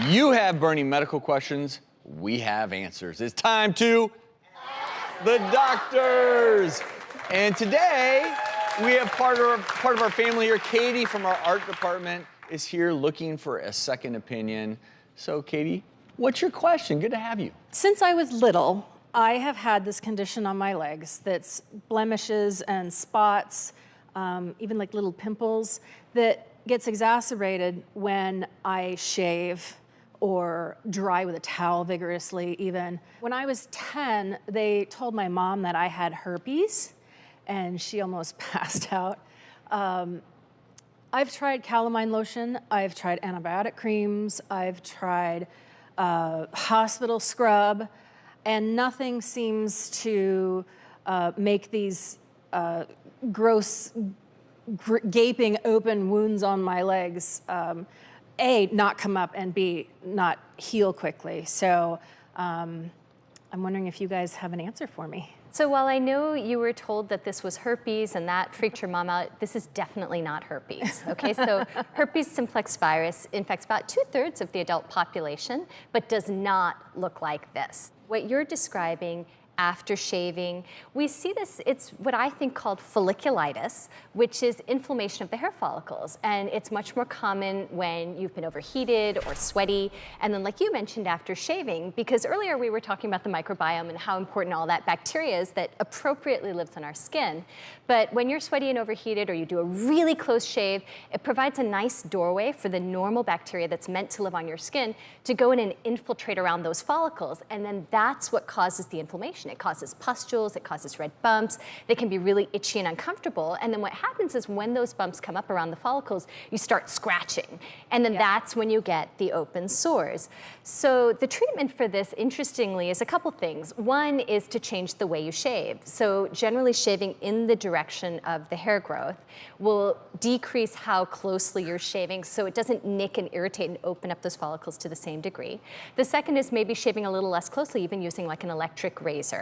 You have burning medical questions. We have answers. It's time to the doctors. And today we have part of our family here. Kaydee from our art department is here looking for a second opinion. So Kaydee, what's your question? Good to have you. Since I was little, I have had this condition on my legs that's blemishes and spots, even like little pimples, that gets exacerbated when I shave or dry with a towel vigorously even. When I was 10, they told my mom that I had herpes, and she almost passed out. I've tried calamine lotion, I've tried antibiotic creams, I've tried hospital scrub, and nothing seems to make these gross, gaping open wounds on my legs, A, not come up, and B, not heal quickly. So I'm wondering if you guys have an answer for me. So while I know you were told that this was herpes and that freaked your mom out, this is definitely not herpes, okay? So herpes simplex virus infects about 2/3 of the adult population, but does not look like this. What you're describing after shaving, we see this, it's what I think called folliculitis, which is inflammation of the hair follicles. And it's much more common when you've been overheated or sweaty. And then like you mentioned, after shaving, because earlier we were talking about the microbiome and how important all that bacteria is that appropriately lives on our skin. But when you're sweaty and overheated, or you do a really close shave, it provides a nice doorway for the normal bacteria that's meant to live on your skin to go in and infiltrate around those follicles. And then that's what causes the inflammation. It causes pustules, it causes red bumps. They can be really itchy and uncomfortable. And then what happens is when those bumps come up around the follicles, you start scratching. And then that's when you get the open sores. So the treatment for this, interestingly, is a couple things. One is to change the way you shave. So generally shaving in the direction of the hair growth will decrease how closely you're shaving so it doesn't nick and irritate and open up those follicles to the same degree. The second is maybe shaving a little less closely, even using like an electric razor.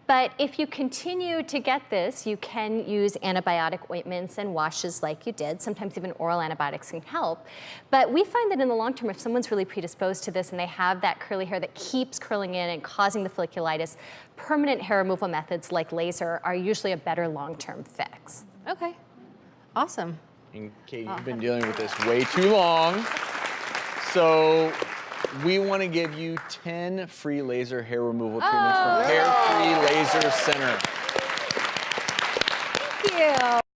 But if you continue to get this, you can use antibiotic ointments and washes like you did. Sometimes even oral antibiotics can help. But we find that in the long term, if someone's really predisposed to this and they have that curly hair that keeps curling in and causing the folliculitis, permanent hair removal methods like laser are usually a better long-term fix. Okay, awesome. And Kaydee, you've been dealing with this way too long. So we want to give you 10 free laser hair removal treatments from Hair Free Laser Center. Thank you.